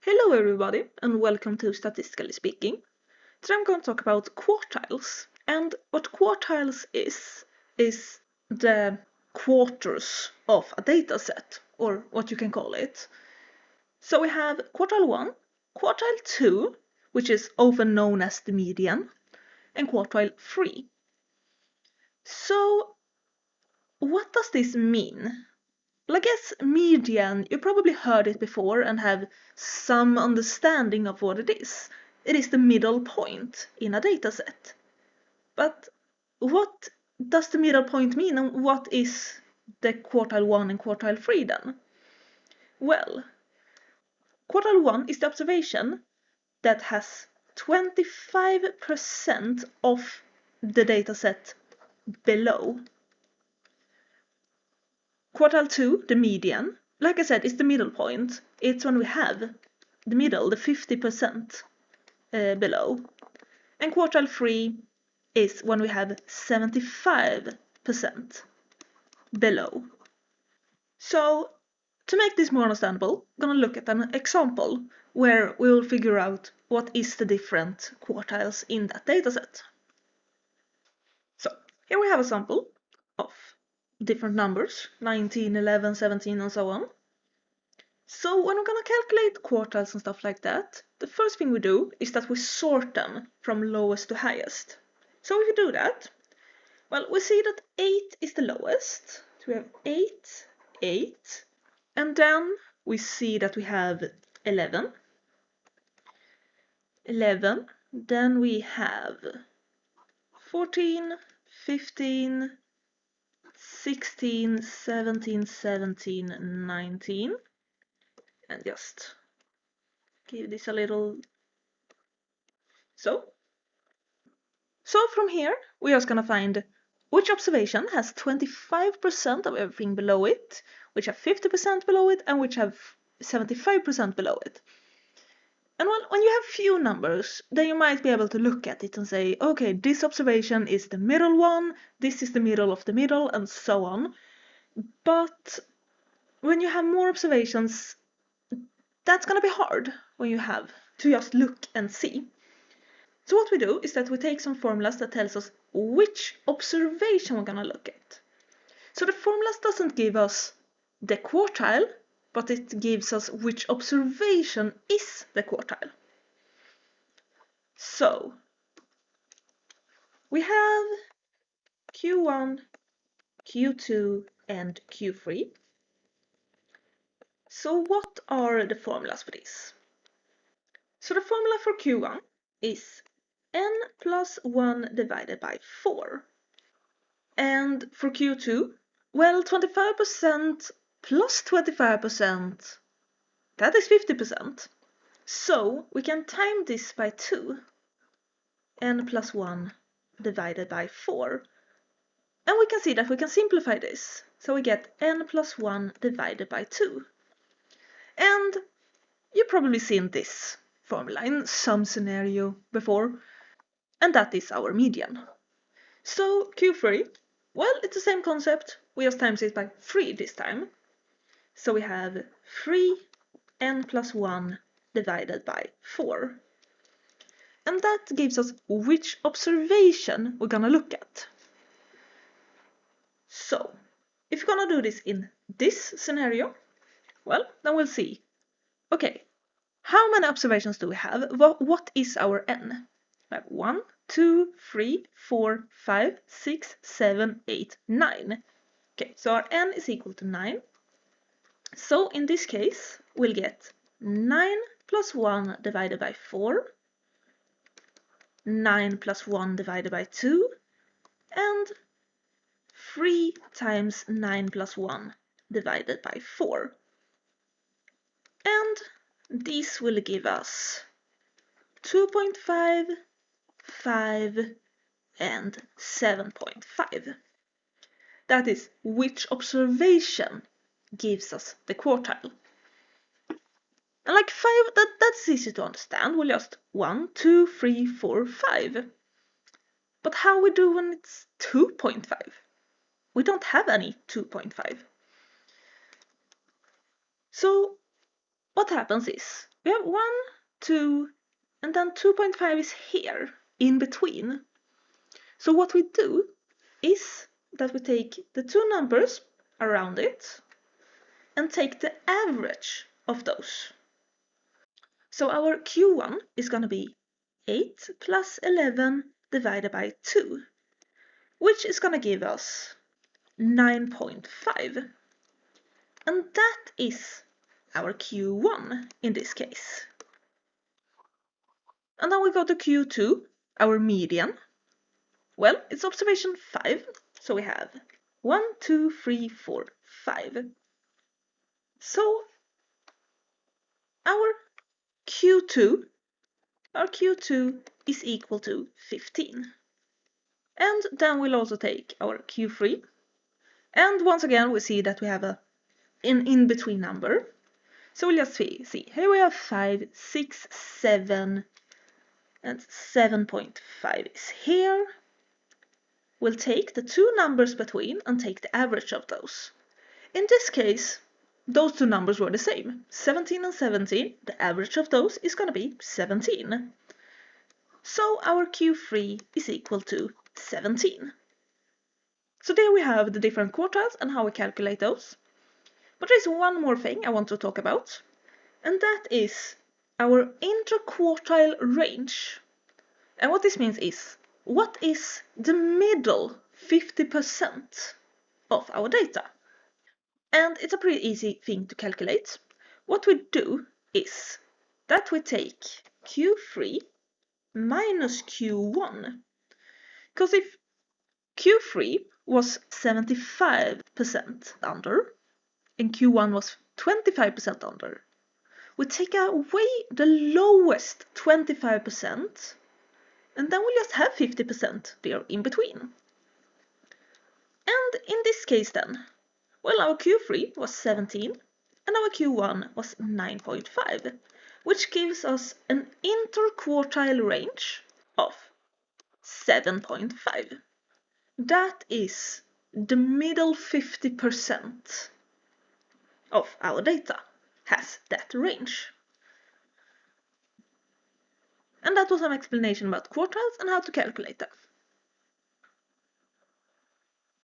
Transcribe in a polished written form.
Hello everybody and welcome to Statistically Speaking. Today I'm going to talk about quartiles. And what quartiles is the quarters of a data set, or what you can call it. So we have quartile 1, quartile 2, which is often known as the median, and quartile 3. So what does this mean? Well, I guess median, you probably heard it before and have some understanding of what it is. It is the middle point in a dataset. But what does the middle point mean, and what is the quartile 1 and quartile 3 then? Well, quartile 1 is the observation that has 25% of the dataset below. Quartile 2, the median, like I said, is the middle point. It's when we have the middle, the 50% below. And quartile 3 is when we have 75% below. So, to make this more understandable, I'm going to look at an example where we will figure out what is the different quartiles in that dataset. So, here we have a sample of different numbers, 19, 11, 17 and so on. So when we're going to calculate quartiles and stuff like that, the first thing we do is that we sort them from lowest to highest. So if we do that, well, we see that 8 is the lowest. So we have 8, 8, and then we see that we have 11, 11, then we have 14, 15, 16, 17, 17, 19, and just give this a little. So from here, we're just gonna find which observation has 25% of everything below it, which have 50% below it, and which have 75% below it. And when you have few numbers, then you might be able to look at it and say, okay, this observation is the middle one, this is the middle of the middle, and so on. But when you have more observations, that's gonna be hard when you have to just look and see. So what we do is that we take some formulas that tells us which observation we're gonna look at. So the formulas doesn't give us the quartile, but it gives us which observation is the quartile. So we have Q1, Q2, and Q3. So what are the formulas for this? So the formula for Q1 is n plus 1 divided by 4. And for Q2, well, 25% plus 25%, that is 50%. So we can time this by 2, n plus 1 divided by 4. And we can see that we can simplify this. So we get n plus 1 divided by 2. And you've probably seen this formula in some scenario before. And that is our median. So Q3, well, it's the same concept. We just times it by 3 this time. So we have 3n plus 1 divided by 4. And that gives us which observation we're gonna look at. So, if you're gonna do this in this scenario, well, then we'll see. Okay, how many observations do we have? What is our n? We have 1, 2, 3, 4, 5, 6, 7, 8, 9. Okay, so our n is equal to 9. So in this case, we'll get 9 plus 1 divided by 4, 9 plus 1 divided by 2, and 3 times 9 plus 1 divided by 4. And this will give us 2.5, 5, and 7.5. That is which observation gives us the quartile. And like 5, that's easy to understand. We'll just 1, 2, 3, 4, 5. But how we do when it's 2.5? We don't have any 2.5. So what happens is we have 1, 2, and then 2.5 is here in between. So what we do is that we take the two numbers around it and take the average of those. So our Q1 is going to be 8 plus 11 divided by 2, which is going to give us 9.5. And that is our Q1 in this case. And then we go to Q2, our median. Well, it's observation 5, so we have 1, 2, 3, 4, 5. So our Q2 is equal to 15. And then we'll also take our Q3. And once again, we see that we have an in-between number. So we'll just see. Here we have 5, 6, 7, and 7.5 is here. We'll take the two numbers between and take the average of those. In this case, those two numbers were the same. 17 and 17, the average of those is going to be 17. So our Q3 is equal to 17. So there we have the different quartiles and how we calculate those. But there's one more thing I want to talk about, and that is our interquartile range. And what this means is, what is the middle 50% of our data? And it's a pretty easy thing to calculate. What we do is that we take Q3 minus Q1. Because if Q3 was 75% under and Q1 was 25% under, we take away the lowest 25% and then we just have 50% there in between. And in this case then, well, our Q3 was 17 and our Q1 was 9.5, which gives us an interquartile range of 7.5. That is the middle 50% of our data has that range. And that was an explanation about quartiles and how to calculate them.